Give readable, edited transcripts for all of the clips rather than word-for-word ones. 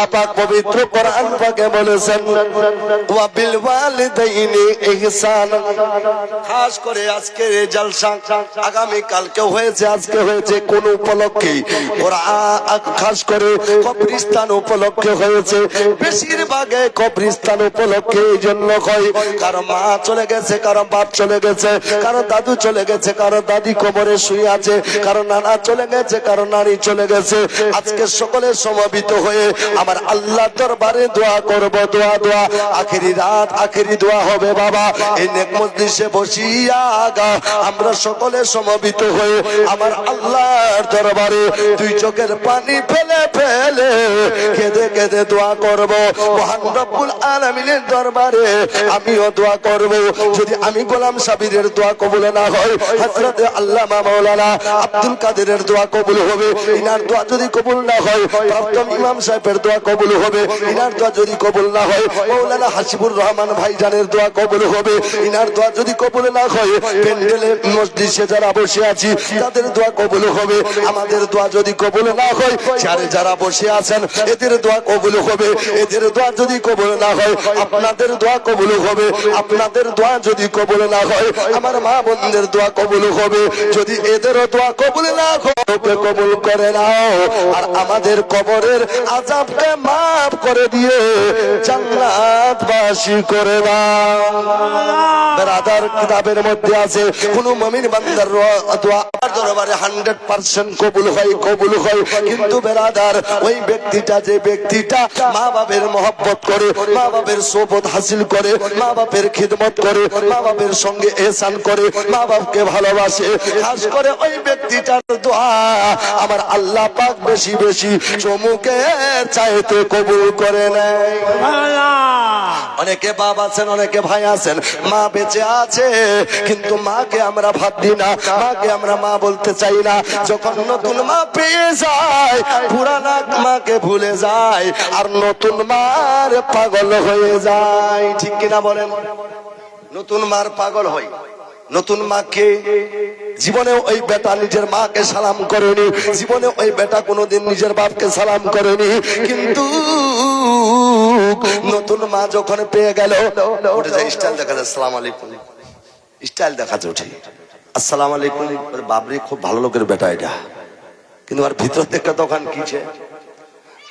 আল্লাহ পাক পবিত্র কোরআন পাকে বলেছেন ওয়া বিল ওয়ালিদাইনি ইহসানা। খাস করে আজকের এই জলসা আগামী কালকে হয়েছে, আজকে হয়েছে কোন উপলক্ষে? কোরআন খাস করে কবরস্থান উপলক্ষে হয়েছে। বেশিরভাগে কবরস্থান উপলক্ষে এই জন্য হয়, কারো মা চলে গেছে, কারো বাপ চলে গেছে, কারো দাদু চলে গেছে, কারো দাদি কবরে শুয়ে আছে, কারো নানা চলে গেছে, কারো নানি চলে গেছে। আজকে সকলে সমবেত হয়ে আমার আল্লাহ দরবারে দোয়া করব। দোয়া আখেরি রাত আখেরি দোয়া হবে বাবা। এই নেক মজলিসে বসিয়া আমরা সকলে সমবেত হয়ে আমার আল্লাহর দরবারে দুই চোখের পানি ফেলে ফেলে কেঁদে কেঁদে দোয়া করব। মহান রব্বুল আলামিনের দরবারে আমিও দোয়া করব। যদি আমি গোলাম সাবিরের দোয়া কবুল না হয়, হযরত আল্লামা মাওলানা আব্দুল কাদেরের দোয়া কবুল হবে। ইনার দোয়া যদি কবুল না হয়, প্রাক্তন ইমাম সাহেবের দোয়া কবুল হবে। ইনার দোয়া যদি কবুল না হয়, মাওলানা হাসিবুর রহমান ভাইজানের দোয়া কবুল হবে। ইনার দোয়া যদি কবুল না হয়, প্যান্ডেলে মসজিদে যারা বসে আছি তাদের দোয়া কবুল হবে। আমাদের দোয়া যদি কবুল না হয়, চারে যারা বসে আছেন এদের দোয়া কবুল হবে। এদের দোয়া যদি কবুল না হয়, আপনাদের দোয়া কবুল হবে। আপনাদের দোয়া যদি কবুল না হয়, আমার মা বোনদের দোয়া কবুল হবে। যদি এদেরও দোয়া কবুল না হয়, কবুল করে নাও আর আমাদের কবরের আযাবকে মাফ করে দিয়ে জান্নাতবাসী করে দাও। ব্রাদার কিতাবের মধ্যে আছে কোন মুমিন বান্দার দোয়া আল্লাহর দরবারে 100% কবুল হয়, কিন্তু ব্রাদার ওই ব্যক্তিটা, যে ব্যক্তিটা মা বাবার মহব্বত করে, মা বাবার সোহবত হাসিল করে, মা বাবার খিদমত করে, মা বাবার সঙ্গে ইহসান করে, মা বাপকে ভালোবাসে, খাস করে ওই ব্যক্তিটার দোয়া আমার আল্লাহ পাক বেশি বেশি চমুকের চাইতে কবুল করে নেয়। অনেকে বাবা আছেন, অনেকে ভাই আছেন, মা বেঁচে আছে কিন্তু মাকে আমরা ভাত দিই না, মাকে আমরা মা বলতে চাই না। যখন নতুন মা পেয়ে যায়, পুরানা মাকে ভুলে যায় আর নতুন মার পাগল হয়ে যায়। ঠিক কিনা বলেন? নতুন মার পাগল হয়। নতুন মাকে জীবনে ওই বেটা নিজের মাকে সালাম করেনি, জীবনে ওই বেটা কোনোদিন নিজের বাপকে সালাম করেনি, কিন্তু নতুন মা যখন পেয়ে গেল, উঠে যায় স্টাইল দেখা যায়, আসসালামু আলাইকুম স্টাইল দেখাচ্ছে, উঠে আসসালামু আলাইকুম, বাবরি খুব ভালো লোকের বেটা এটা, কিন্তু আর ভিতর থেকে তখন কিছে।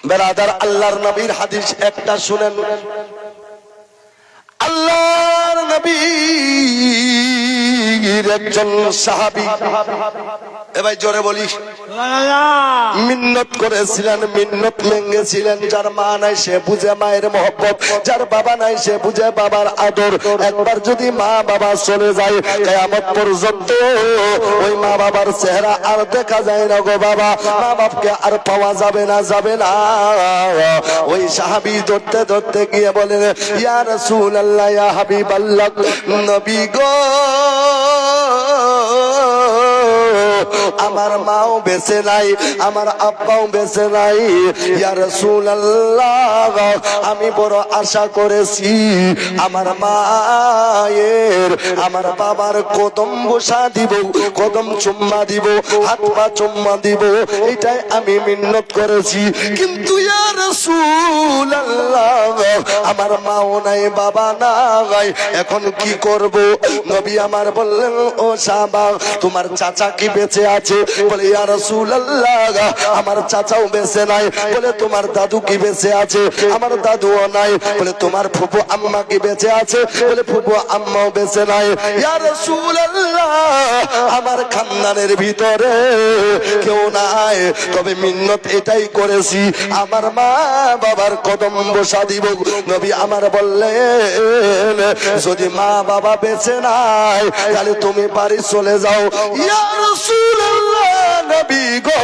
বেরাদার আল্লাহর নবীর হাদিস একটা শুনেন। আল্লাহর নবী একজন সাহাবী, এবার জোরে বলি, মিন্নত করেছিলেন, মিন্নত ভেঙেছিলেন। যার মা নাই সে বুঝে মায়ের মহব্বত, যার বাবা নাই সে বুঝে বাবার আদর। একবার যদি মা বাবা চলে যায়, কিয়ামত পর্যন্ত ওই মা বাবার চেহারা আর দেখা যায় না গো বাবা, মা বাপকে আর পাওয়া যাবে না, যাবে না। ওই সাহাবী ধরতে ধরতে গিয়ে বলেন, ইয়া রাসূলুল্লাহ, ইয়া হাবিবাল্লাহ, নবী গো, আমার মাও বেঁচে নাই, আমার আব্বাও বেঁচে নাই, ইয়া রাসূলুল্লাহ, আমি বড় আশা করেছি আমার মায়ের, আমার বাবার কদম বসা দিব, কদম চুম্মা দিব, হাত পা চুম্মা দিব, এটাই আমি মিন্নত করেছি। কিন্তু ইয়া রাসূলুল্লাহ, আমার মাও নাই, বাবা নাই, এখন কি করব? নবী আমার বললেন, ও সাহাবা, তোমার চাচা কি বেঁচে আছে? বলে, ইয়া রাসূলুল্লাহ, আমার চাচাও বেঁচে নাই। বলে, তোমার দাদু কি বেঁচে আছে? আমার দাদুও নাই। বলে, তোমার ফুফু আম্মা কি বেঁচে আছে? বলে, ফুফু আম্মাও বেঁচে নাই। ইয়া রাসূলুল্লাহ, আমার খানদানের ভিতরে কেউ নাই, তবে মিন্নত এটাই করেছি, আমার মা বাবার কদম বসা দিব। নবী আমার বললেন, যদি মা বাবা বেঁচে নাই, তাহলে তুমি বাড়ি চলে যাও। ইয়া রাসূলুল্লাহ, নবী গো,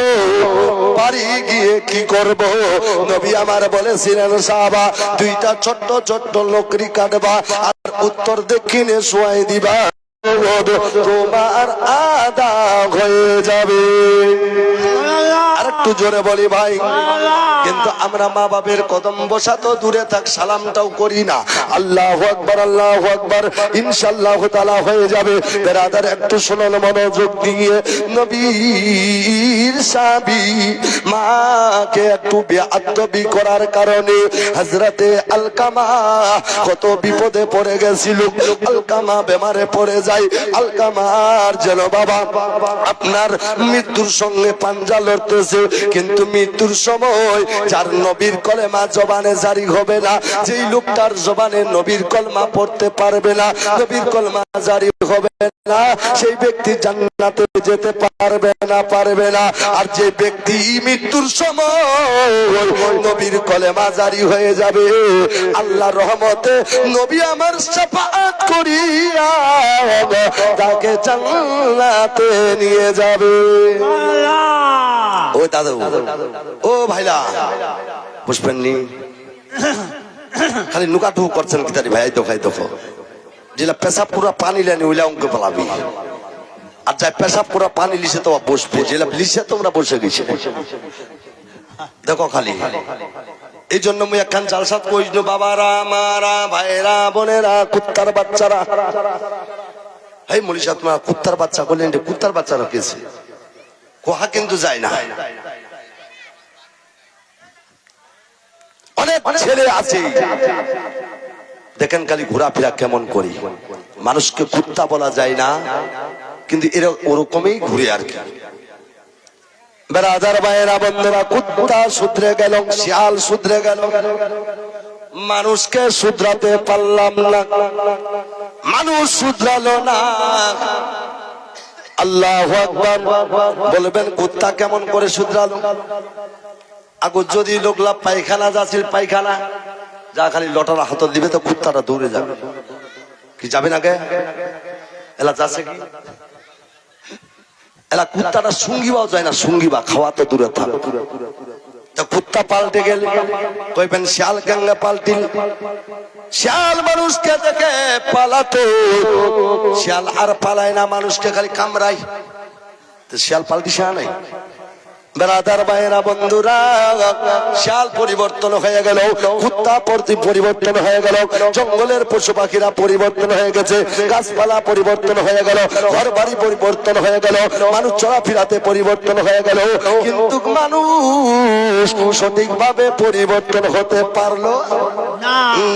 বাড়ি গিয়ে কি করব? নবী আমার বলেছিলেন, সাহাবা, দুইটা ছোট্ট ছোট্ট লকড়ি কাটবা আর উত্তর দক্ষিণে শোয়াই দিবা, তোমার আদা হয়ে যাবে। আর একটু জোরে বলি ভাই, কিন্তু আমরা মা বাবের কদম বসা তো দূরে থাক, সালামটাও করি না। আল্লাহু আকবার, আল্লাহু আকবার, ইনশাআল্লাহ তাআলা হয়ে যাবে। বেরাদার একটু শুনুন মনোযোগ দিয়ে। নবীর সাহাবী মাকে একটু বেয়াদবি করার কারণে হযরতে আলকামা কত বিপদে পড়ে গেছিল। আলকামা বেমারে পড়ে যায়। আলকামার যেন বাবা আপনার মৃত্যুর সঙ্গে পাঞ্জা লড়তেছে, কিন্তু মৃত্যুর সময় যার নবীর কলেমা জবানে জারি হবে না, যেই লোকটার জবানে নবীর কলমা পড়তে পারবে না, নবীর কলমা জারি হবে না, সেই ব্যক্তি জান্নাতে যেতে পারবে না। আর যে ব্যক্তি মৃত্যুর সময় নবীর কলেমা জারি হয়ে যাবে, আল্লাহর রহমতে নবী আমার শাফাআত করিয়া তাকে জান্নাতে নিয়ে যাবে। ও দাদু, ও ভাইলা, বুঝবেননি খালি নুকাটু করছেন কি তারি ভাই? তো খাই দেখো, যেটা পেশাব পুরা পানি লেনি ওইলা অঙ্ক পালাবি, আর যাই পেশাব পুরা পানি লিসে তো বসবে, যেটা লিসে তোমরা বসে গেছে দেখো খালি। এই জন্য মুই একখান জালসাত কইছিল, বাবারা, মারা, ভাইরা, বোনেরা, কুত্তার বাচ্চারা, এই মলিশা তোমার কুত্তার বাচ্চা বললেন, কুত্তার বাচ্চারা কেছে কোহা কিন্তু যায় না। অনেক ছেলে আছে দেখেন খালি ঘোরাফেরা কেমন করি, মানুষকে কুত্তা বলা যায় না, কিন্তু এরা ওরকমই ঘুরে আর কি। বেরাদার ভাইয়েরা বন্ধুরা, কুত্তা শুধরে গেল, শিয়াল শুধরে গেল, মানুষকে শুধরাতে পারলাম না, মানুষ শুধরালো না। আল্লাহু আকবার বলবেন, কুত্তা কেমন করে শুধরালো? আগো যদি লোকলা পায়খানা যাচ্ছিল, পায়খানা যা খালি লটারা হাত দিবে তো কুত্তাটা দৌড়ে যাবে, কি যাবে না গে? এলা যাচ্ছে কি? এলা কুত্তাটা সুঙ্গিবাও যায় না, সুঙ্গিবা খাওয়া তো দূরে থাকে। তো কুত্তা পাল্টে গেল, কইবেন শিয়াল গঙ্গা পাল্টিল। শিয়াল মানুষকে দেখে পালাতো, শিয়াল আর পালায় না, মানুষকে খালি কামড়ায়। তো শিয়াল পাল্টিছে নাই? বেরাদার ভাইয়েরা বন্ধুরা, শিয়াল পরিবর্তন হয়ে গেল, কুত্তা পরিবর্তন হয়ে গেল, জঙ্গলের পশু পাখিরা পরিবর্তন হয়ে গেছে, গাছপালা পরিবর্তন হয়ে গেল, ঘর বাড়ি পরিবর্তন হয়ে গেল, মানুষ চলাফেরাতে পরিবর্তন হয়ে গেল, কিন্তু মানুষ সঠিকভাবে পরিবর্তন হতে পারলো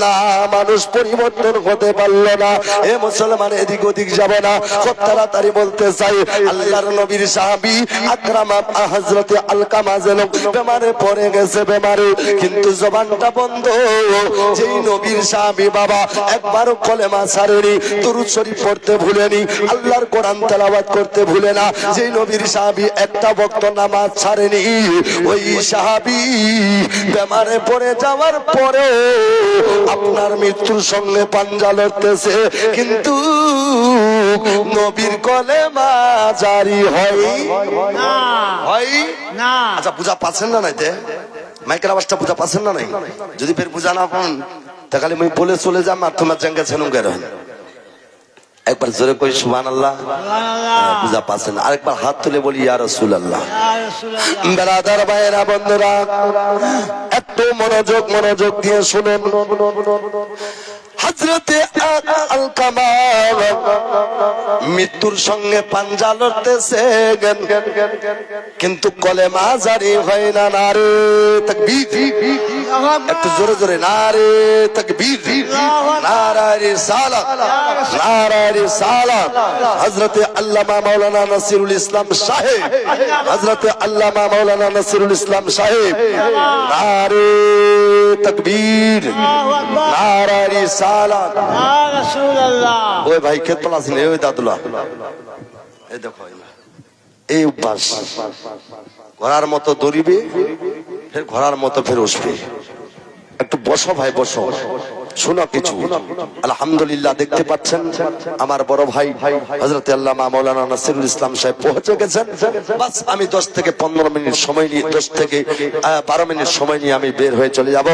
না, মানুষ পরিবর্তন হতে পারলো না। এ মুসলমান, এদিক ওদিক যাব না, খুব তাড়াতাড়ি বলতে চাই, আল্লাহর নবীর সাহাবী আকরামা হযরত আলকামা যেন বেমারে পড়ে গেছে, বেমারে, কিন্তু জবানটা বন্ধ। যেই নবীর সাহাবী বাবা একবারও কলেমা ছাড়েনি, দুরূদ শরীফ পড়তে ভুলেনি, আল্লাহর কোরআন তেলাওয়াত করতে ভুলে না, যেই নবীর সাহাবী একটা ওয়াক্ত নামাজ ছাড়েনি, ওই সাহাবী বেমারে পড়ে যাওয়ার পরে আপনার মৃত্যুর সঙ্গে পাঞ্জা লড়তেছে, কিন্তু নবীর কলেমা জারি হয় না। আচ্ছা, পূজা পাচ্ছেন না নাইতে? মাইকের আওয়াজটা পূজা পাচ্ছেন না নাই? যদি ফের পূজা না পান তাহলে আমি বলে চলে যাম, আর তোমার জাঙ্গা ছেনুঙ্গা রহেন। একবার জোরে কই সুবহানাল্লাহ, পূজা পাচ্ছেন। আরেকবার হাত তুলে বলি ইয়া রাসূলুল্লাহ। বেরাদার ভাইয়েরা বন্ধুরা, একটু মনোযোগ দিয়ে শুনুন। হযরতে আলকামা মৃত্যুর সঙ্গে পাঞ্জা লড়তেছে, কিন্তু কলেমা জারি হয় না। নারে তাকবীর, একটু জোরে জোরে নারে তাকবীর, নারে রিসালাত, নারে রিসালাত। হযরতে আল্লামা মাওলানা নাসিরুল ইসলাম সাহেব, হযরতে আল্লামা মাওলানা নাসিরুল ইসলাম সাহেব, নারে তাকবীর, নারে রিসালাত। ওই ভাই কে তোলাছিল, ওই দাদুলা, এই দেখো এই অভ্যাস, ঘোড়ার মতো দৌড়িবে, ফের ঘোড়ার মতো ফের উঠবে। একটু বসো ভাই, বসো, শোনো কিছু। আলহামদুলিল্লাহ, দেখতে পাচ্ছেন আমার বড় ভাই হযরত আল্লামা মাওলানা নাসিরুল ইসলাম সাহেব পৌঁছে গেছেন। বাস আমি 10 থেকে 15 মিনিট সময় নিয়ে, 10 থেকে 12 মিনিট সময় নিয়ে আমি বের হয়ে চলে যাব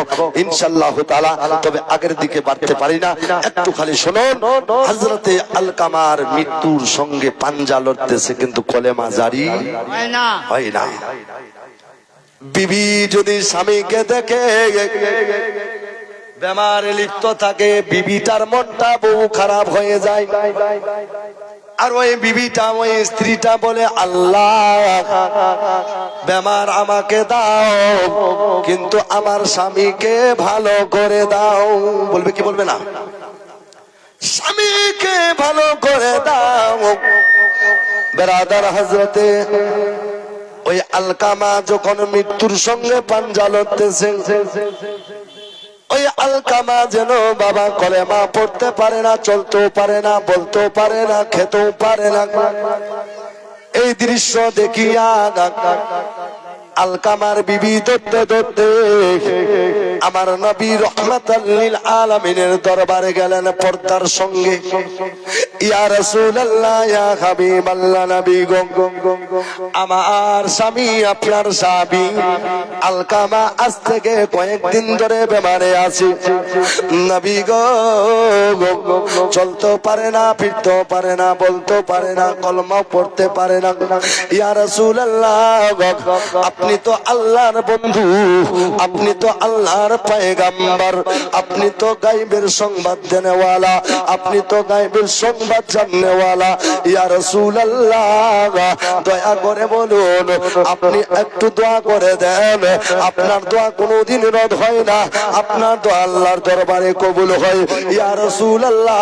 ইনশাআল্লাহ তাআলা। তবে আগের দিকে বাড়তে পারি না, একটু খালি শুনুন। হযরতে আলকামার মৃত্যুর সঙ্গে পাঞ্জা লড়তেছে, কিন্তু কলেমা জারি হয় না। বিবি যদি স্বামীকে দেখে বেমারে লিপ্ত থাকে, বিবিটার মনটা বহু খারাপ হয়ে যায়। আর ওই বিবিটা ওই স্ত্রীটা বলে, আল্লাহ বেমার আমাকে দাও, কিন্তু আমার স্বামীকে ভালো করে দাও। বলবে কি বলবে না? স্বামীকে ভালো করে দাও। বেরাদার হযরতে ওই আলকামা যখন মৃত্যুর সঙ্গে পাঞ্জা লড়তেছেন, ওই আলকামা যেন বাবা কলেমা পড়তে পারে না, চলতেও পারে না, বলতেও পারে না, খেতেও পারে না। এই দৃশ্য দেখিয়া আলকামার বিবি ধরতে ধরতে আমার নবী রহমাতাল লিল আলামিনের দরবারে গেলেন পর্দার সঙ্গে। ইয়া রাসূলুল্লাহ, ইয়া হাবিবাল্লাহ, নবী গো, আমার স্বামী আপনার স্বামী আলকামা আজ থেকে কয়েকদিন ধরে বেমারে আছে। নবী গো, চলতে পারে না, ফিরতে পারে না, বলতে পারে না, কলমা পড়তে পারে না। ইয়া রাসূলুল্লাহ, আপনি তো আল্লাহর বন্ধু, আপনি তো আল্লাহর পয়গম্বর, আপনি তো গায়বের সংবাদ দেনেওয়ালা, আপনি তো গায়বের সংবাদ জাননেওয়ালা। ইয়া রাসূলুল্লাহ, দয়া করে বলুন, আপনি একটু দোয়া করে দেন। আপনার দোয়া কোনোদিন রদ হয় না, আপনার দোয়া আল্লাহর দরবারে কবুল হয়। ইয়া রাসূলুল্লাহ,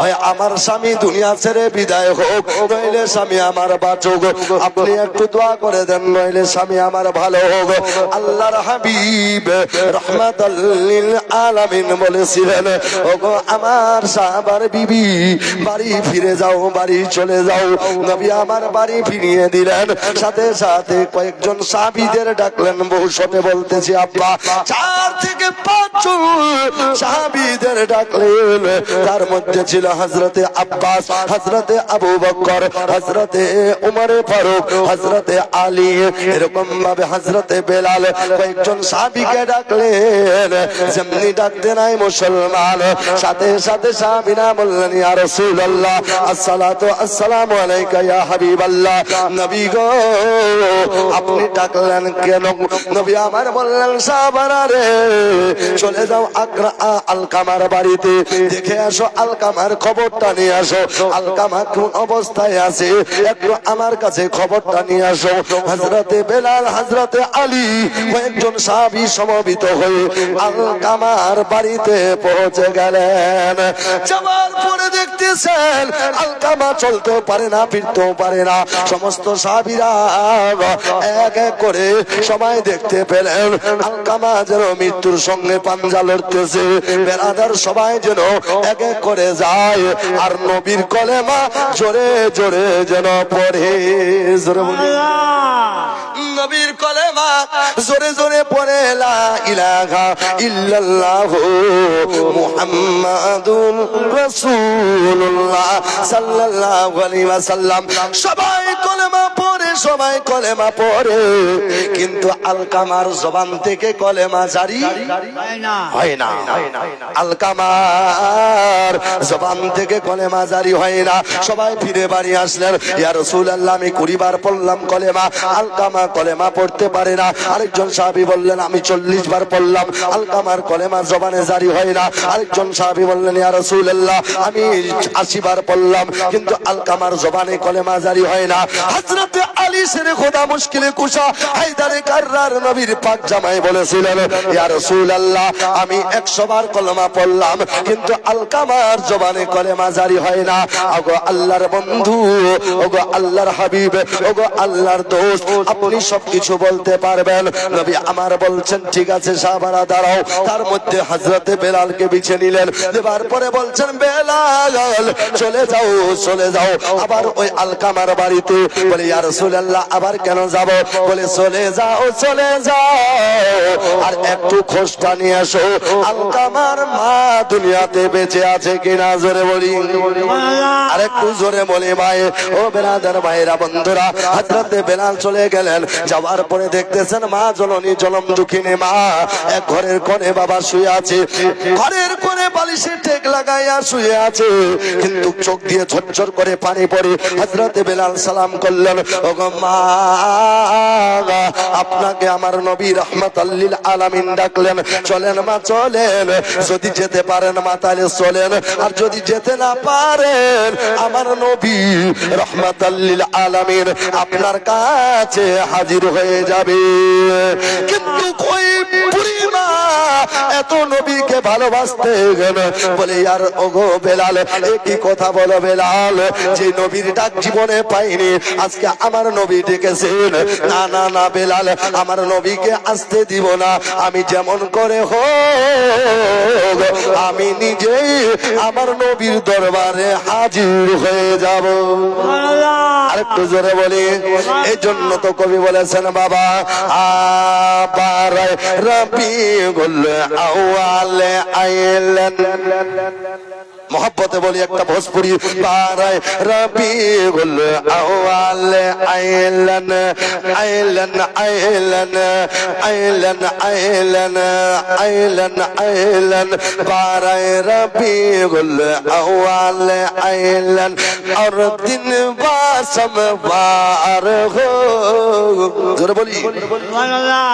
হয় আমার স্বামী দুনিয়া ছেড়ে বিদায় হোক, নইলে স্বামী আমার বাঁচুক। আপনি একটু দোয়া করে দেন, নইলে স্বামী আমার ভালো হোক। আল্লাহর হাবিব রহমাতাল লিল আলামিন বলেছিলেন, ওগো আমার সাহাবার বিবি, বাড়ি ফিরে যাও, বাড়ি চলে যাও। নবী আমার বাড়ি ফিরিয়ে দিলেন। সাথে সাথে কয়েকজন সাহাবীদের ডাকলেন, বহু শতে বলতেছি আব্বা 4 থেকে 5 জন সাহাবীদের ডাকলেন। তার মধ্যে ছিল হযরতে আব্বাস, হযরতে আবু বকর, হযরতে উমর ফারুক, হযরতে আলী, এরকম ভাবে হযরতে বেলাল, কয়েকজন সাহাবীকে ডাকলেন। যেমনি ডাকতে নাই মুসলমান, সাথে সাথে সাহাবীরা বললেন, ইয়া রাসূলুল্লাহ, আসসালাতু আসসালামু আলাইকা ইয়া হাবিবাল্লাহ। নবী গো, আপনি ডাকলেন কেন? নবী আমার বললেন, সাহাবারা রে, চলে যাও আলকামার বাড়িতে, দেখে আসো, আলকামার খবরটা নিয়ে আসো। আলকামা কোন অবস্থায় আছে একটু আমার কাছে খবরটা নিয়ে আসো। হযরতে বেলাল, হযরতে আলী, কয়েকজন সাহাবী সমবেত হয়ে আলকামার বাড়িতে পৌঁছে গেলেন। যাওয়ার পরে দেখতেছেন আলকামা চলতেও পারে না, ফিরতেও পারে না। সমস্ত সাহাবীরা এক এক করে সবাই দেখতে পেলেন আলকামা যেন মৃত্যুর সঙ্গে পাঞ্জা লড়তেছে। বেরাদার সবাই যেন এক এক করে যায়, আর নবীর কলেমা জোরে জোরে যেন পড়ে। জোরে বলি, নবীর কলেমা জোরে জোরে পড়ে, লা ইলাহা ইল্লাল্লাহু মুহাম্মাদুর রাসূলুল্লাহ সাল্লাল্লাহু আলাইহি ওয়াসাল্লাম। সবাই কলেমা পড়ে, সবাই কলেমা পড়ে, কিন্তু আলকামার জবান থেকে কলেমা জারি হয় না। আলকামার জবান থেকে কলেমা জারি হয় না। সবাই ফিরে বাড়ি আসলেন। ইয়া রাসূলুল্লাহ, আমি 20 বার পড়লাম কলেমা, আলকামা কলেমা পড়তে পারে না। আরেকজন সাহাবী বললেন, আমি 40 বার পড়লাম, আলকামার কলেমা জবানে জারি হয় না। আরেকজন সাহাবী বললেন, ইয়া রাসূলুল্লাহ, আমি 80 বার পড়লাম, কিন্তু আলকামার জবানে কলেমা জারি হয় না। হযরতে আলী শেরে খোদা মুশকিলে কুশা হায়দারে কাররার নবীর পাক জামাই বলেছিলেন, ইয়া রাসূলুল্লাহ, আমি 100 বার কলেমা পড়লাম, কিন্তু আলকামার জবানে কলেমা জারি হয় না। ওগো আল্লাহর বন্ধু, ওগো আল্লাহর হাবিব, ওগো আল্লাহর দোস্ত, আপনি সবকিছু বলতে পারবেন। নবী আমার বলছেন, ঠিক আছে সাহাবারা দাঁড়াও। তার মধ্যে হযরতে বেলালকে বিছে নিলেন। দেবার পরে বলছেন, বেলাল চলে যাও, চলে যাও আবার ওই আলকামার বাড়িতে। বলে, ইয়া রাসূলুল্লাহ, আবার কেন যাব? বলে, চলে যাও, চলে যাও, আর একটু খোঁজটা নিয়ে আসো, আলকামার মা দুনিয়াতে বেঁচে আছে কিনা। জোরে বলি, আর একটু জোরে বলি ভাই। ও বেরাদার ভাইরা, বন্ধুরা, হযরতে বেলাল চলে গেলেন। যাওয়ার পরে দেখতেছেন মা জননী জনম দুঃখিনী মা এক ঘরের কোণে বাবা শুয়ে আছে। ঘরের কোণে বালিশে ঠেক লাগাইয়া শুয়ে আছে, কিন্তু চোখ দিয়ে ঝরঝর করে পানি পড়ে। হযরতে বেলাল সালাম করলেন, ওগো ওগো মা, আপনাকে আমার নবী রাহমাতাল লিল আলামিন ডাকলেন, চলেন মা চলেন, যদি যেতে পারেন মা তাহলে চলেন, আর যদি যেতে না পারেন আমার নবী রাহমাতাল লিল আলামিন আপনার কাছে হাজির হয়ে যাবে। কিন্তু কই বুড়ি মা এত নবীকে ভালোবাসতে গেল, বলে আর ওগো বেলাল, একই কথা বলো বেলাল, যে নবীর ডাক জীবনে পাইনি, আজকে আমার নবী ডেকেছেন। না না না বেলাল, আমার নবীকে আসতে দিব না, আমি যেমন করে হোক আমি নিজেই আমার নবীর দরবারে হাজির হয়ে যাব। আরেকটু জোরে বলি, এই জন্য তো কবি বলেছেন বাবা, আবার রবিউল আউয়াল আইলেন, মোহব্বতে বলি একটা ভোজপুরি, বারায় রবিউল আউয়াল আইলেন, আইলেন আইলেন আইলেন আইলেন আইলেন আইলেন, বারায় রবিউল আউয়াল আইলেন, আর দিন বাসম বার হো। জোরে বলি,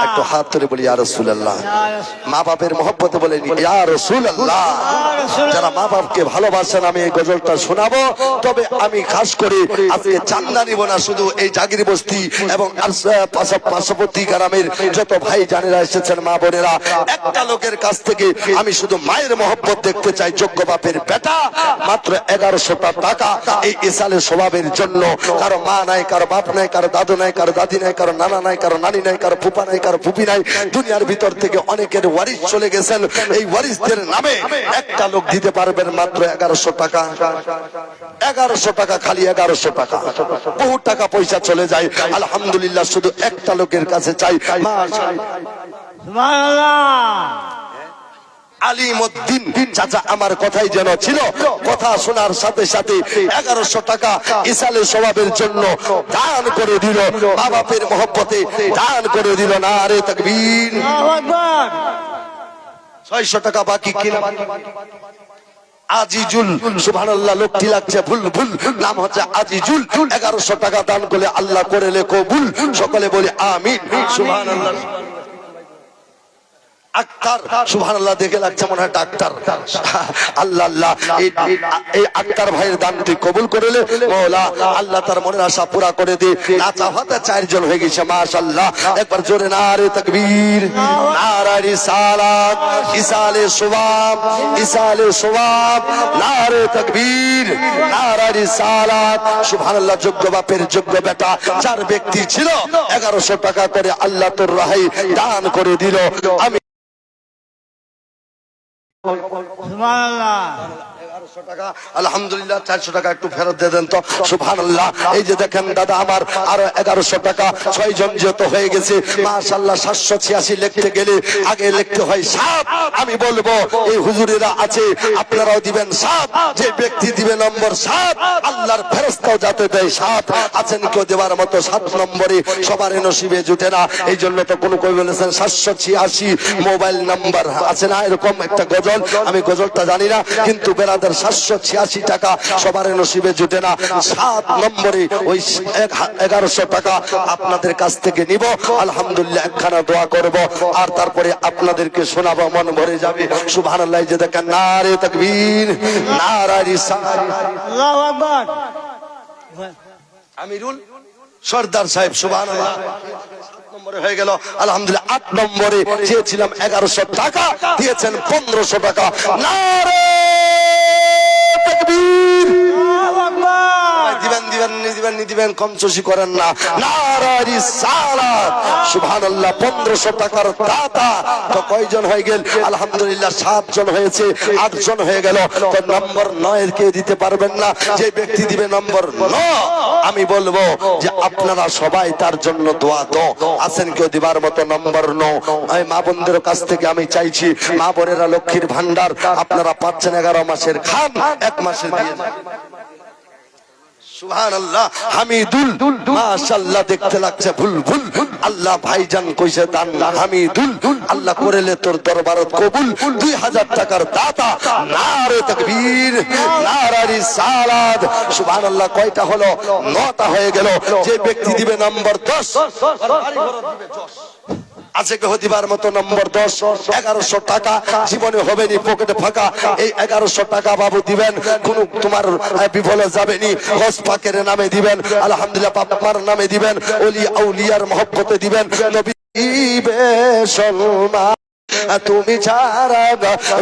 একটু হাত ধরে বলি ইয়া রাসূলুল্লাহ। মা বাপের মোহব্বতে বলেন ইয়া রাসূলুল্লাহ। যারা মা বাপকে ভালোবাসেন আমি এই গজলটা শোনাবো, তবে আমি খাস করে আজকে চান্দা নিব না, শুধু এই জাগির বস্তি এবং পার্শ্ববর্তী গ্রামের যত ভাই জানেরা এসেছেন মা বোনেরা, একটা লোকের কাছ থেকে আমি শুধু মায়ের মহব্বত দেখতে চাই। যোগ্য বাপের বেটা, মাত্র 1100 টাকা এই ইসালের স্বভাবের জন্য। কারো মা নাই, কারো বাপ নাই, কারো দাদু নাই, কারো দাদি নাই, কারো নানা নাই, কারো নানি নাই, কারো ফুপা নাই, কারো ফুপি নাই। দুনিয়ার ভিতর থেকে অনেকের ওয়ারিস চলে গেছেন, এই ওয়ারিসদের নামে একটা লোক দিতে পারবেন মাত্র 1100 টাকা। 1100 টাকা, খালি 1100 টাকা, বহু টাকা পয়সা চলে যায়। আলহামদুলিল্লাহ, শুধু একটা লোকের কাছে চাই, আলিমউদ্দিন চাচা আমার কথাই যেন ছিল, কথা শোনার সাথে সাথে 1100 টাকা ইসালের স্বভাবের জন্য দান করে দিল, মা বাপের মহব্বতে দান করে দিল। নারে তাকবীর, 600 টাকা বাকি কিনা আজিজুল, সুবহানাল্লাহ, লোকটি লাগছে ভুল ভুল, নাম হচ্ছে আজিজুল। 1100 টাকা দান করলে আল্লাহ করে লে কবুল, সকলে বলি আমিন সুবহানাল্লাহ। আক্তার, সুবহানাল্লাহ, দেখে লাগছে মনে হয় ডাক্তার। আল্লাহ আল্লাহ, এই আক্তার ভাইয়ের দানটি কবুল করলে মওলা আল্লাহ তার মনের আশা পুরা করে দে। না চাহাতে 4 জন হয়ে গেছে, মাশাআল্লাহ। একবার জোরে নারে তাকবীর, নারে রিসালাত, ইসালে সওয়াব, ইসালে সওয়াব, নারে তাকবীর, নারে রিসালাত। সুবহানাল্লাহ, যোগ্য বাপের যোগ্য বেটা 4 ব্যক্তি ছিল, 1100 টাকা করে আল্লাহ তোর রাহে দান করে দিল। আমি আলহামদুলিল্লাহ, 400 টাকা একটু ফেরত দিয়ে দেন তো। সুবহানাল্লাহ, এই যে দেখেন দাদা আমার আরো 1100 টাকা, 6 জন যেহেতু হয়ে গেছে মাশাআল্লাহ। 786 লিখতে গেলে আগে লিখতে হয় 7। আমি বলবো এই হুজুরেরা আছে, আপনারাও দিবেন 7। যে ব্যক্তি দিবে নম্বর 7, আল্লাহর ফেরেশতাও যাতে দেয় 7। আছেন কেউ দেওয়ার মতো 7 নম্বরে, সবার নসিবে জুটে না। এই জন্য তো কোন কই বলেছেন 786 মোবাইল নাম্বার আছে না, এরকম একটা গজল, আমি গজলটা জানি না, কিন্তু বেরাদার 786 টাকা সবার নসিবে জুটে না। 7 নম্বরে ওই 1100 টাকা আপনাদের কাছ থেকে নিব। আলহামদুলিল্লাহ, একখানা দোয়া করব, আর তারপরে আপনাদেরকে শোনাবো, মন ভরে যাবে। সুবহানাল্লাহ, যে দেখেন নারে তাকবীর, নারে রিসালাত, আল্লাহু আকবার। আমিরুল সরদার সাহেব, সুবহানাল্লাহ, নম্বরে হয়ে গেল। আলহামদুলিল্লাহ, 8 নম্বরে চেয়েছিলাম 1100 টাকা, দিয়েছেন 1500 টাকা। নারে তাকবীর, দিবেন দিবেন দিবেন দিবেন, কম চষি করেন না। নারে রিসালাত, সুবহানাল্লাহ। 1500 টাকার দাতা তো কয়জন হয়ে গেল? আলহামদুলিল্লাহ, 7 জন হয়েছে, 8 জন হয়ে গেল। তো নম্বর 9 এর কে দিতে পারবেন না? যে ব্যক্তি দিবে নম্বর 9, আমি বলবো যে আপনারা সবাই তার জন্য দোয়া দাও। আছেন কেউ দিবার মতো নম্বর 9? এই মা বোনদের কাছ থেকে আমি চাইছি, মা বোনেরা লক্ষ্মীর ভান্ডার আপনারা পাচ্ছেন, 11 মাসের খান 1 মাসের দিয়ে সুবহানাল্লাহ হামিদুল মাশাআল্লাহ দেখতে লাগছে বুলবুল আল্লাহ ভাইজান কইছে দান হামিদুল আল্লাহ করেলে তোর দরবারত কবুল 2000 টাকার দাতা নারে তাকবীর নারে রিসালাত সুবহানাল্লাহ কয়টা হলো 9টা হয়ে গেল যে ব্যক্তি দিবে নম্বর 10 বাড়ি ঘর দিবে 10 আছে কে হদিবার মতো নম্বর 10 1100 টাকা জীবনে হবে নি পকেটে ফাঁকা এই 1100 টাকা বাবু দিবেন কোন তোমার বিফলে যাবে নি হজ পাকের নামে দিবেন আলহামদুলিল্লাহ বাবার নামে দিবেন ওলি আউলিয়ার মহব্বতে দিবেন নবী বেশলমা তুমি ছাড়া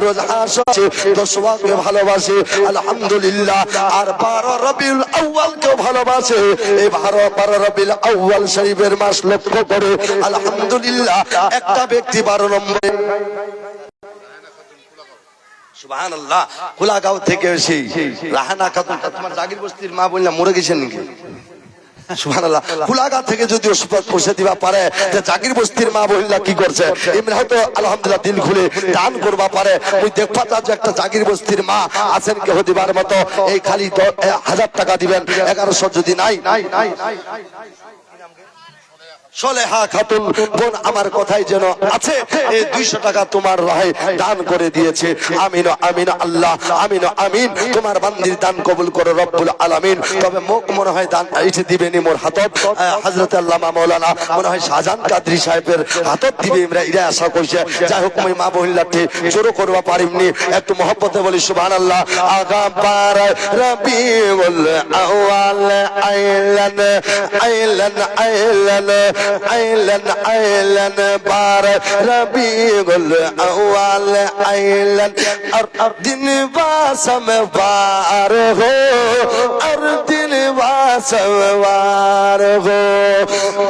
রোজ হাসে 10 ওয়াক্তে ভালোবাসে আলহামদুলিল্লাহ আর 12 রবিউল আউয়াল কেও ভালোবাসে এই 12 রবিউল আউয়াল শরীফের মাস লক্ষ্য করে আলহামদুলিল্লাহ একটা ব্যক্তি 12 নম্বরে সুবহানাল্লাহ কুলাগাঁও থেকে এসে রাহানা খাতুন তোমার জাগির বস্তির মা বললাম মরে গেছেন নাকি সুবহানাল্লাহ কুলাগা থেকে যদি ওষুধ পৌঁছে দিবা পারে তে জাগির বস্তির মা বহিলা কি করছে এমনি হয়তো আলহামদুলিল্লাহ দিল খুলে দান করবা পারে ওই দেখবা যে একটা জাগির বস্তির মা আছেন কেহ দিবার মতো এই খালি 1000 টাকা দিবেন 1100 যদি নাই সলেহা খাতুন বোন আমার কথাই যেন আছে এই 200 টাকা তোমার রাহে দান করে দিয়েছে আমিন আমিন আল্লাহ আমিন আমিন তোমার বান্দির দান কবুল করো রব্বুল আলামিন তবে মুখ মনে হয় দান এইটা দিবেনি মোর হাতত হযরত আল্লামা মাওলানা মনে হয় শাহজাহান কাদরি সাহেবের হাতত দিবে আমরা ইরা আশা কইছে যাই হোক মই মা বহিলাতে জোর করবা পারিমনি একটু মহব্বতে বলি সুবহানাল্লাহ আগা পার রবিউল আউয়াল আইলান আইলান আইলান আইলান আইলান বার রবিউল আউয়াল আইলান আর দিন বাসম বার হো আর দিন বাসম বার হো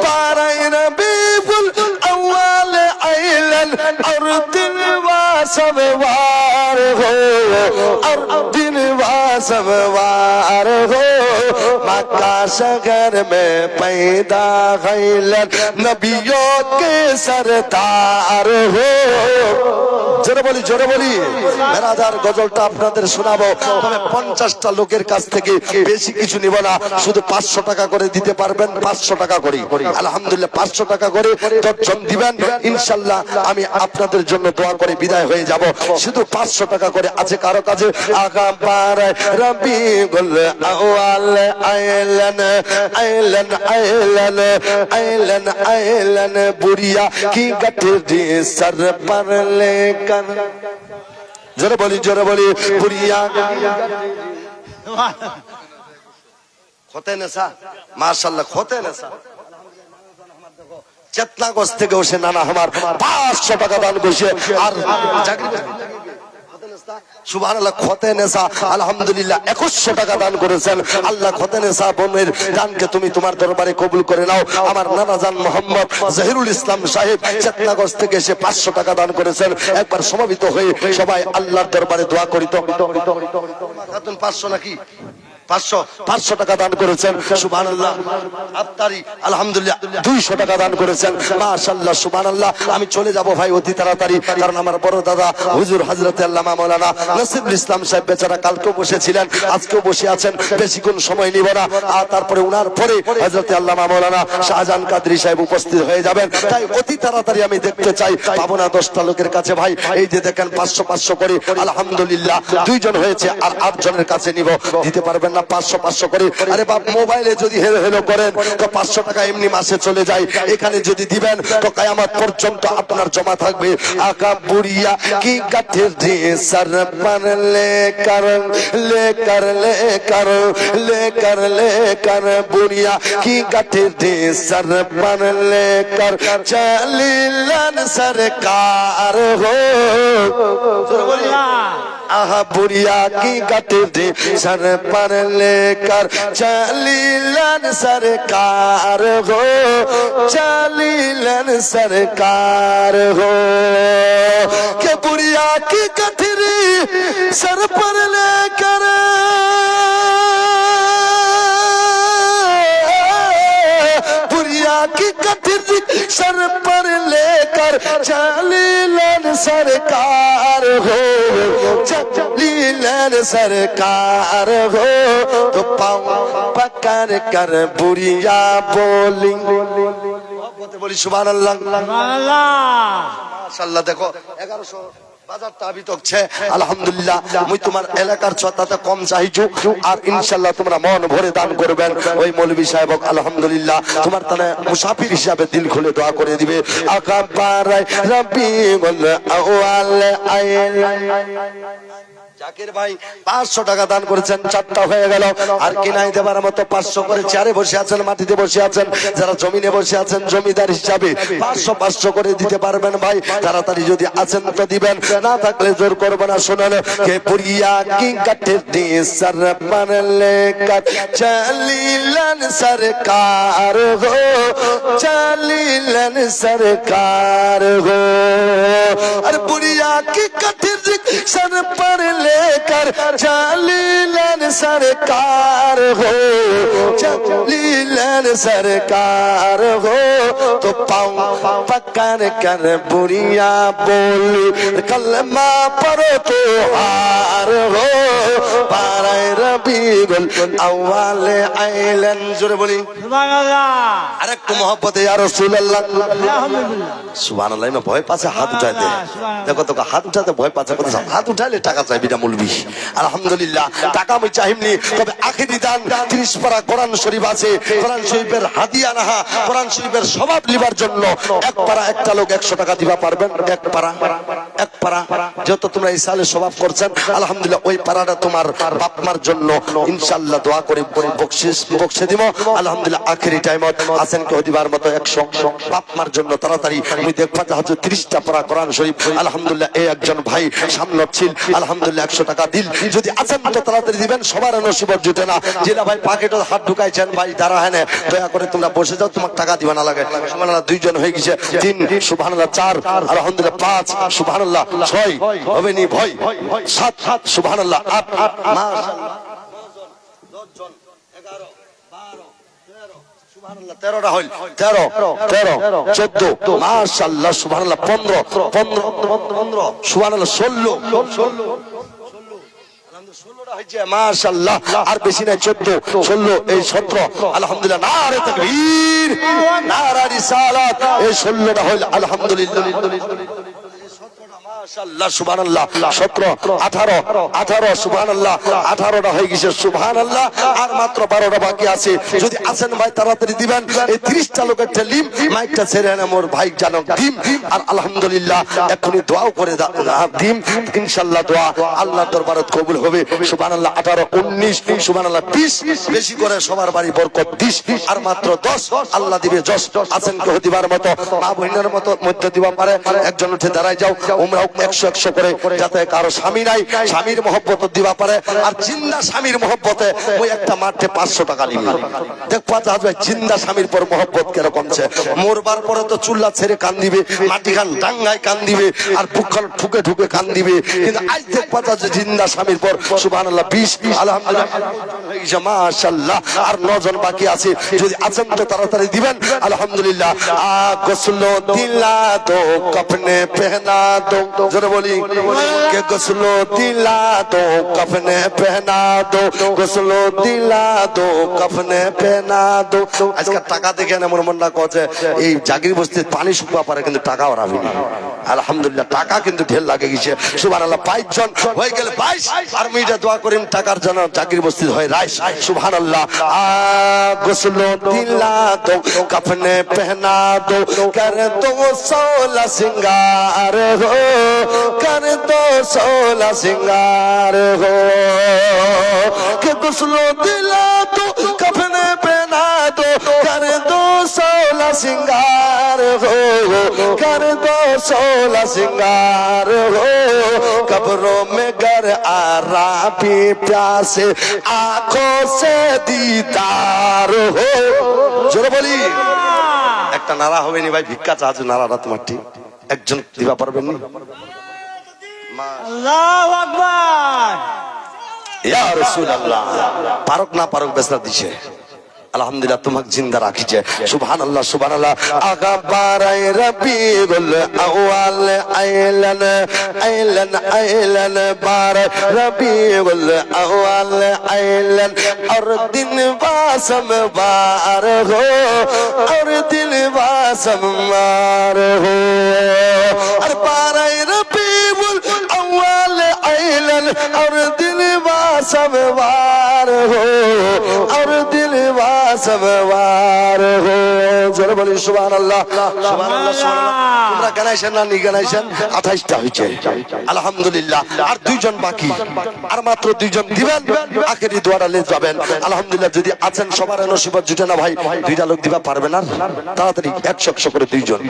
বার রবিউল আউয়াল আইলান আর দিন বাসম বার হো আর দিন বাসম বার হো मक्का शहर में पैदा खैलन नबियों के सरदार हो জোরে বলি মেরাদার গজলটা আপনাদের শোনাবো তবে 50টা লোকের কাছ থেকে বেশি কিছু নিব না শুধু 500 টাকা করে দিতে পারবেন 500 টাকা করে আলহামদুলিল্লাহ 500 টাকা করে 10 জন দিবেন ইনশাআল্লাহ আমি আপনাদের জন্য দোয়া করে বিদায় হয়ে যাব শুধু 500 টাকা করে আছে কারো কাছে আগা বার রবিউল আউয়াল আইলান আইলান আইলান আইলান আইলান বুড়িয়া কি গঠরি সর पर लेकर জোরে বলি বুড়িয়া খোতে নেশা মাশাআল্লাহ খোতে নেশা চেতনাগঞ্জ থেকে ওসে নানা আমার 500 টাকা দান করেছে আর চাকরি সুবহানাল্লাহ খোতে নেশা আলহামদুলিল্লাহ 2100 টাকা দান করেছেন আল্লাহ খোতে নেশা বোনের দানকে তুমি তোমার দরবারে কবুল করে নাও আমার নানা জান মোহাম্মদ জহিরুল ইসলাম সাহেব চেতনাগঞ্জ থেকে এসে 500 টাকা দান করেছেন একবার সমবেত হয়ে সবাই আল্লাহর দরবারে দোয়া করি তো খাতুন 500 নাকি 500 টাকা দান করেছেন সুবহানাল্লাহ আফতারি আলহামদুলিল্লাহ 200 টাকা দান করেছেন মাশাআল্লাহ সুবহানাল্লাহ আমি চলে যাব ভাই অতি তাড়াতাড়ি কারণ আমার বড় দাদা হুজুর হযরত আল্লামা মাওলানা নসিবুল ইসলাম সাহেব বেচারা কালকেও বসেছিলেন আজকেও বসে আছেন বেশিক্ষণ সময় নিব না আর তারপরে উনার পরে হযরত আল্লামা মাওলানা শাহজাহান কাদরি সাহেব উপস্থিত হয়ে যাবেন তাই অতি তাড়াতাড়ি আমি দেখতে চাই পাবো না 10টা লোকের কাছে ভাই এই যে দেখেন 500 করে আলহামদুলিল্লাহ 2 জন হয়েছে আর 8 জনের কাছে নিব দিতে পারবেন না 500 করে আরে বাপ মোবাইলে যদি হেলো করেন তো 500 টাকা এমনি মাসে চলে যায় এখানে যদি দিবেন তো কিয়ামত পর্যন্ত আপনার জমা থাকবে আকা বুড়িয়া কি গঠরি সর पर लेकर लेकर लेकर लेकर लेकर बुढ़िया की गठरी सर पर लेकर चलीलन सरकार हो आहा बुढ़िया की गठरी सर पर लेकर चलीलन सरकार हो चलीलन सरकार हो के बुढ़िया की गठरी सर पर लेकर बुढ़िया की गठरी सर पर लेकर चलीलन सरकार हो, जलीलन सरकार हो, तो पाँव पकड़ कर बुढ़िया बोली बोली सुभान अल्लाह माशाल्लाह। देखो 1100 বাজারটা আবি তকছে আলহামদুলিল্লাহ। মুই তোমার এলাকার ছতাতে কম চাইছু আর ইনশাআল্লাহ তোমরা মন ভরে দান করবেন। ওই মৌলভী সাহেব আলহামদুলিল্লাহ তোমার তানে মুসাফির হিসাবে দিল খুলে দোয়া করে দিবে। আকাবার রবিউল আউয়াল আইল জাকির ভাই 500 টাকা দান করেছেন, 4টা হয়ে গেল। আর কিনাই দেবার মতো 500 করে চেয়ারে বসে আছেন, মাটিতে বসে আছেন, যারা জমিনে বসে আছেন জমিদার হিসাবে 500 করে দিতে পারবেন ভাই। তাড়াতাড়ি যদি আছেন তো দিবেন, না থাকলে জোর করবেন না। শোনেন কে পুরিয়া কি কাটে দি সর মারলে কাট চলিলেন সরকার গো, চলিলেন সরকার গো। আর পুরিয়া কি কাটে দি সর पर लेकर चलीलन सरकार हो, चलीलन सरकार हो, तो पाँव पकड़ कर बुढ़िया बोली कलमा पढ़ो तो हार हो, पारे रबीउल अव्वल आइलन। जोरे बोली सुभान अल्लाह। अरे একটু मोहब्बत या रसूल अल्लाह। सुभान अल्लाह में भय पाছে हाथ उठाए दे। देखो तो हाथ उठाते भय पाছে কত हाथ उठाले টাকা চাইবি না মুলবি। আলহামদুলিল্লাহ টাকা আমি চাইনি, তবে আখিরি দান 30 পারা কোরআন শরীফ আছে, কোরআন শরীফের হাদিয়া নাহা কোরআন শরীফের স্বভাব লিবার জন্য এক পারা একটা লোক 100 টাকা দিবা পারবেন। এক পারা যত তোমরা এই সালে স্বভাব করছেন আলহামদুলিল্লাহ ওই পারাটা তোমার বাপ মার জন্য ইনশাআল্লাহ দোয়া করে বকশিশ দিব। আলহামদুলিল্লাহ আখিরি টাইমত আছেন কেউ দিবার মতো 100 বাপ মার জন্য তাড়াতাড়ি আমি দেখবা যে 30টা পারা কোরআন শরীফ আলহামদুলিল্লাহ এই একজন ভাই সামনে ছিল আলহামদুলিল্লাহ 100 টাকা দিল। যদি আছেন তো তাড়াতাড়ি দিবেন, সবার নসিবত জুটে না। জিলা ভাই পকেটে হাত ঢুকাইছেন ভাই দাঁড়া হেনে দয়া করে তোমরা বসে যাও, তোমার টাকা দিবা না লাগে। সুবহানাল্লাহ 2 জন হয়ে গেছে, 3 সুবহানাল্লাহ 4 আলহামদুলিল্লাহ 5 সুবহানাল্লাহ 6 হবে নি ভয় 7 সুবহানাল্লাহ 8 মাশাআল্লাহ 10 জন 11 12 13 সুবহানাল্লাহ 13টা হইল 13 14 মাশাআল্লাহ সুবহানাল্লাহ 15 সুবহানাল্লাহ 16 মাশাআল্লাহ আর বেশি নাই 14 16 এই 17 আলহামদুলিল্লাহ নারে তাকবীর নারে রিসালাত এই 16টা হইল আলহামদুলিল্লাহ মাশাআল্লাহ সুবহানাল্লাহ 17 18 সুবহানাল্লাহ 18টা হয়ে গেছে সুবহানাল্লাহ। আর মাত্র 12টা বাকি আছে, যদি আছেন ভাই তাড়াতাড়ি দিবেন। এই 30টা লোকের টেলিম মাইকটা ছেড়ে না মোর ভাই জানো দিম। আর আলহামদুলিল্লাহ এখনি দোয়াও করে দিম, ইনশাআল্লাহ দোয়া আল্লাহর দরবারে কবুল হবে। সুবহানাল্লাহ 18 19 সুবহানাল্লাহ 20 বেশি করে সবার বাড়ি বরকত 20 আর মাত্র 10 আল্লাহ দিবে 10। আছেন কেউ দিবার মতো মা বোনের মতো মধ্যে দিবা পারে, একজন উঠে দাঁড়ায় যাও। উমরা 100 করে যাতে কারো স্বামী নাই স্বামীর মহব্বত দিবা পারে। আর জিন্দা স্বামীর মহব্বতে ওই একটা মাঠে 500 টাকা নিবি। দেখবা ভাই জিন্দা স্বামীর পর মহব্বত কিরকম ছে। মরবার পরে তো চুল্লা ছেড়ে কান দিবে, মাটি খান ডাঙ্গায় কান দিবে, আর বুকখান ঠুকে ঠুকে কান দিবে। কিন্তু আজ দেখবা যে জিন্দা স্বামীর পর সুবহানাল্লাহ 20 আলহামদুলিল্লাহ মাশাআল্লাহ। আর 9 জন বাকি আছে, যদি আছেন তো তাড়াতাড়ি দিবেন। আলহামদুলিল্লাহ গোসলো দিলা দো কফনে পহনা दो, जरा बोली के गसलो दिला दो कफने पहना दो, गसलो दिला दो कफने पहना दो। আজকে টাকা দেখে না মোর মনটা কচ্ছে এই জাগির বস্তির পানি শুকবা পারে কিন্তু টাকা ওরাবি না। আলহামদুলিল্লাহ টাকা কিন্তু ঢের লাগে গেছে সুবহানাল্লাহ। 22 জন হয়ে গেল 22 আর মিটা দোয়া করিম টাকার জন্য জাগির বস্তির হয় রাইস সুবহানাল্লাহ। গসলো দিলা দো কফনে पहना दो कर दो 16 सिंगार हो, कर दो 16 सिंगार हो, के गुस्लो दिला दो कफने पहना दो, कर दो 16 सिंगार हो, कर दो 16 सिंगार हो, कब्रों में घर आरामी प्यासे आंखों से दीदार हो। जोर बोली একটা নারা হবে নি ভাই, ভিক্ষা চাচ্ছ নারাটা তোমার ঠিক একজন দিবা পারবেন নি? আল্লাহু আকবার ইয়া রাসূলুল্লাহ। পারক না পারক বেসরা দিছে আলহামদুলিল্লাহ তোমাকে জিন্দা রাখিছে সুবহানাল্লাহ সুবহানাল্লাহ আগা বারাই রবিউল আউয়াল আইলান আইলান আইলান বারাই রবিউল আউয়াল আইলান और दिन बासम बार हो और दिल बासम मार हो और बाराई रबिउल अव्वल आइलन और दिल बासम बार हो और दिल बासम बार हो জোরে বলি সুবহানাল্লাহ সুবহানাল্লাহ সুবহানাল্লাহ তোমরা গানাইছেন না নি গানাইছেন 28টা হইছে আলহামদুলিল্লাহ আর দুইজন বাকি আর মাত্র দুইজন দিবেন আখেরি দোয়াটা লে যাবেন আলহামদুলিল্লাহ যদি আছেন সবার নসিবত জুটে না ভাই দুইটা লোক দিবা পারবে না তাড়াতাড়ি 100 করে দুইজন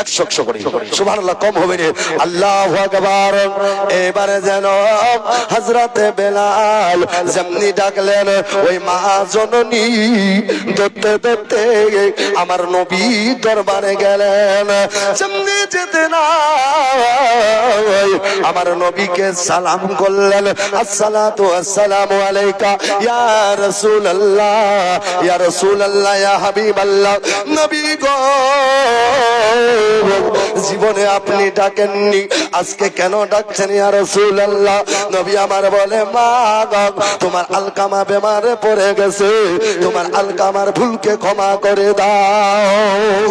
100 করে সুবহানাল্লাহ কম হবে না আল্লাহু আকবার এবারে যেন হযরতে বেলাল যেমনি ডাকলেন ওই মা জননী দত্তে দত্তে আমার নবী দরবারে গেলেন যেমনি যেতে না আমার নবীকে সালাম করলেন আসসালাতু আসসালামু আলাইকা ইয়া রাসূলুল্লাহ ইয়া রাসূলুল্লাহ ইয়া হাবিবাল্লাহ নবী গো জীবনে আপনি ডাকেননি আজকে কেন ডাকছেন ইয়া রাসূলুল্লাহ নবী আমার বলে মা গো তোমার আলকামা বেমারে পড়ে গেছে তোমার আলকামার ভুলকে ক্ষমা করে দাও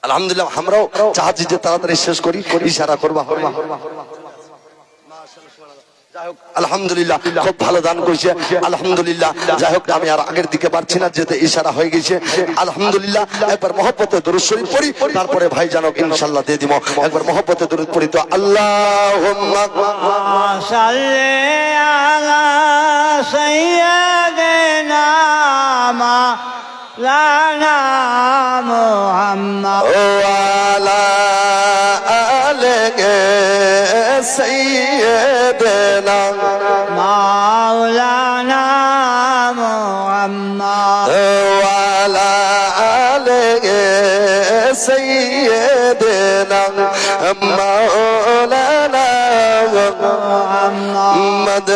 আলহামদুলিল্লাহ আমরাও চাচ্ছি যে তাড়াতাড়ি শেষ করি ইশারা করবা আলহামদুলিল্লাহ খুব ভালো দান করেছে আলহামদুলিল্লাহ যাই হোক আমি আর আগের দিকে পারছি না যেতে ইশারা হয়ে গেছে আলহামদুলিল্লাহ একবার মহব্বতে দরুদ শরীফ পড়ি তারপরে ভাই জানক ইনশাআল্লাহ দিয়ে দিব একবার মহব্বতে দরুদ পড়ি তো আল্লাহুম্মা সাল্লি আলা সাইয়্যিদিনা মাওলানা মুহাম্মদ ওয়া আলা আলিহি সাইয়্যিদিনা মাওলানা মুহাম্মদ ওয়া আলা আলিহি সাইয়্যিদিনা মাওলানা মুহাম্মদ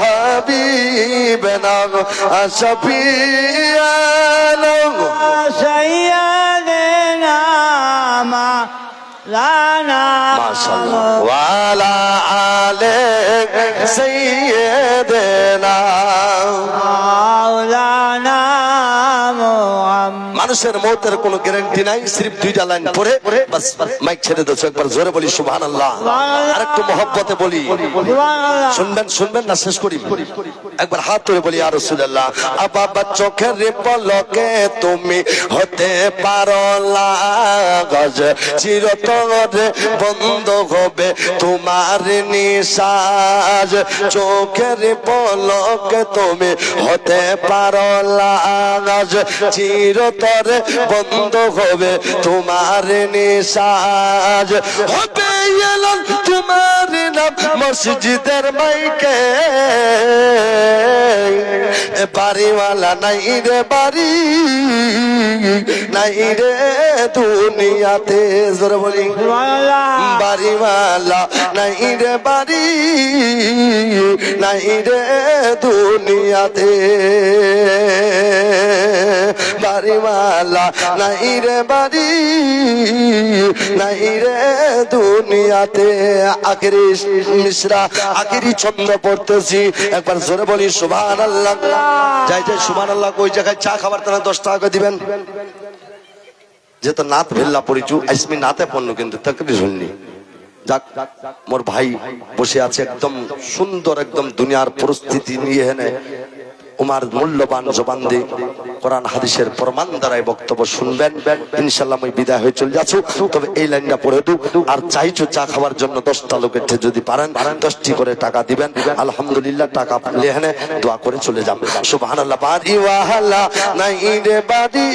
হাবিবনা শাফিয়ানা সাইয়্যিদিনা মাওলানা মাশাআল্লাহ ওয়া আলা আলিহি সাইয়্যিদিনা মাওলানা মুহাম্মদ মানুষের মৌতের কোনো গ্যারান্টি নাই সির্ফ দুইটা লাইন পড়ে বাস মাইক ছেড়ে দাও একবার জোরে বলি সুবহানাল্লাহ আরেকটু মহব্বতে বলি শুনবেন না শেষ করি একবার হাত তুলে বলি ইয়া রাসূলুল্লাহ আবাবা চোখের পলকে তুমি হতে পারো লাগজ চিরতরে বন্ধ হবে তোমার নিঃশ্বাস চোখের পলকে তুমি হতে পারো লাগজ চিরতরে বন্ধ হবে তোমার নিঃশ্বাস হবে এলান তোমার নাম মসজিদের মাইকে বাড়িওয়ালা নাই রে বাড়ি নাই রে দুনিয়াতে জোরে বলি বাড়িওয়ালা নাই রে বাড়ি নাই রে দুনিয়াতে বাড়িওয়ালা নাই রে বাড়ি নাই রে দুনিয়াতে আখেরি মিশরা আখেরি ছন্দ পড়তেছি একবার জোরে বলি সুবহানাল্লাহ যাই যাই সুবহানাল্লাহ ওই জায়গায় চা খাবার তারা 10 টাকা দিবেন যেহেতু নাত ভেল্লা পড়িছু আইসমি নাতে পণ্য কিন্তু তাকবীর শুননি যাক মোর ভাই বসে আছে একদম সুন্দর একদম দুনিয়ার পরিস্থিতি নিয়ে এনে উমার মূল্যবান জবান দিয়ে কোরআন হাদিসের প্রমাণ দ্বারাই বক্তব্য শুনবেন ইনশাআল্লাহ আমি বিদায় হয়ে চলে যাচ্ছি তবে এই লাইনটা পড়ে দু আর চাইছো চা খাওয়ার জন্য 10টা লোকের যদি পারেন 10টি করে টাকা দিবেন আলহামদুলিল্লাহ টাকা লেহনে দোয়া করে চলে যান সুবহানাল্লাহ বাড়ি ওয়ালা নাই রে বাড়ি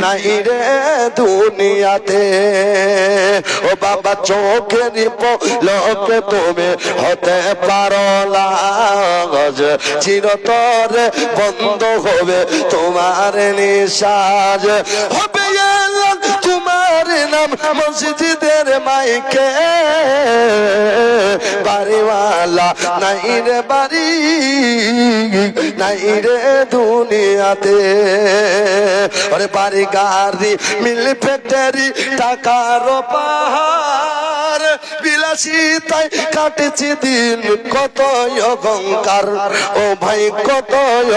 নাই রে দুনিয়াতে ও বাবা চোখের পলকে তুমি হতে পারো লাগজ চিরতরে বন্ধ হবে তোমার নিঃশ্বাস হবে তোমার নাম মসজিদের মাইকে বাড়িওয়ালা নাই রে বাড়ি নাই রে দুনিয়াতে ওরে বাড়ি গাড়ি মিল ফ্যাক্টরি টাকার পাহাড় বিলাসিতায় কাটেছে দিন কত অহংকার ও ভাই কত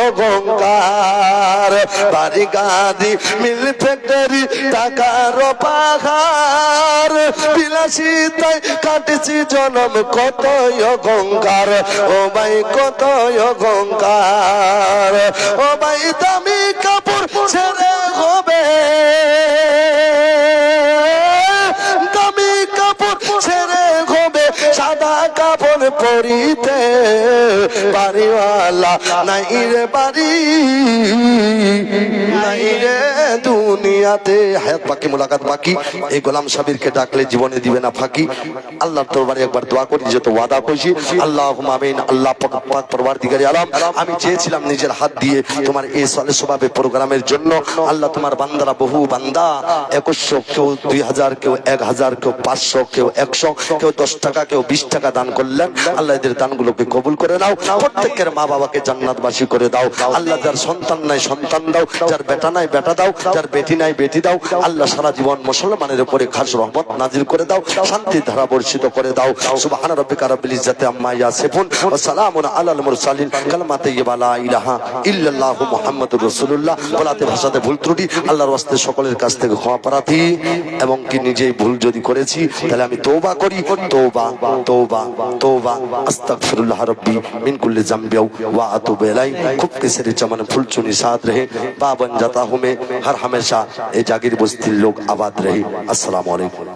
অহংকার বাড়ি গাড়ি মিল ফ্যাক্টরি টাকার পাহাড় বিলাসিতায় কাটেছে জনম কত অহংকার ও ভাই কত অহংকার ও ভাই দামি কাপড় ছেড়ে হবে দামি কাপড় ছেড়ে হবে সাদা কাপড় পরিতে বাড়িওয়ালা নাই রে বাড়ি নাই রে দুনিয়াতে হায়াত বাকি মুলাকাত বাকি এই গোলাম সাবিরকে ডাকলে জীবনে দিবে না ফাঁকি আল্লাহর দরবারে একবার দোয়া করি যত ওয়াদা করেছি আল্লাহুম্মা আমিন আল্লাহ পাক পরওয়ারদিগারে আলম আমি চেয়েছিলাম নিজের হাত দিয়ে তোমার এই সালে সবাবে প্রোগ্রামের জন্য আল্লাহ তোমার বান্দারা বহু বান্দা 2100 কেউ 2000 কেউ 1000 কেউ 500 কেউ 100 কেউ 10 টাকা কেউ 20 টাকা দান করলেন আল্লাহ এদের দানগুলোকে কবুল করে নাও প্রত্যেকের মা বাবাকে জান্নাতবাসী করে দাও আল্লাহ যার সন্তান নাই সন্তান দাও যার বেটা নাই বেটা দাও যার বেটি নাই বেটি দাও আল্লাহ সারা জীবন মুসলমানের উপরে খাস রহমত নাজিল করে দাও শান্তির ধারা বর্ষিত করে দাও সুবহান রাব্বিকা রাব্বিল ইজ্জাতি আম্মা ইয়াসিফুন ওয়া সালামুন আলাল মুরসালিন কালিমাত তাইয়্যিবা লা ইলাহা ইল্লাল্লাহু মুহাম্মাদুর রাসূলুল্লাহ বলাতে ভাষাতে ভুল ত্রুটি আল্লাহর ওয়াস্তে সকলের কাছ থেকে ক্ষমা প্রার্থী এবং কি নিজেই ভুল যদি করেছি তাহলে আমি তওবা করি তওবা তওবা তওবা আস্তাগফিরুল্লাহ রাব্বি মিন কুল্লি যামবি ওয়া আতুবু ইলাই খুব किसी चमन फुल चुनी साथ रहे बाबन जाता हूँ मैं हर हमेशा ए जागीर बस्ती लोग आबाद रहे अस्सलाम वालेकुम।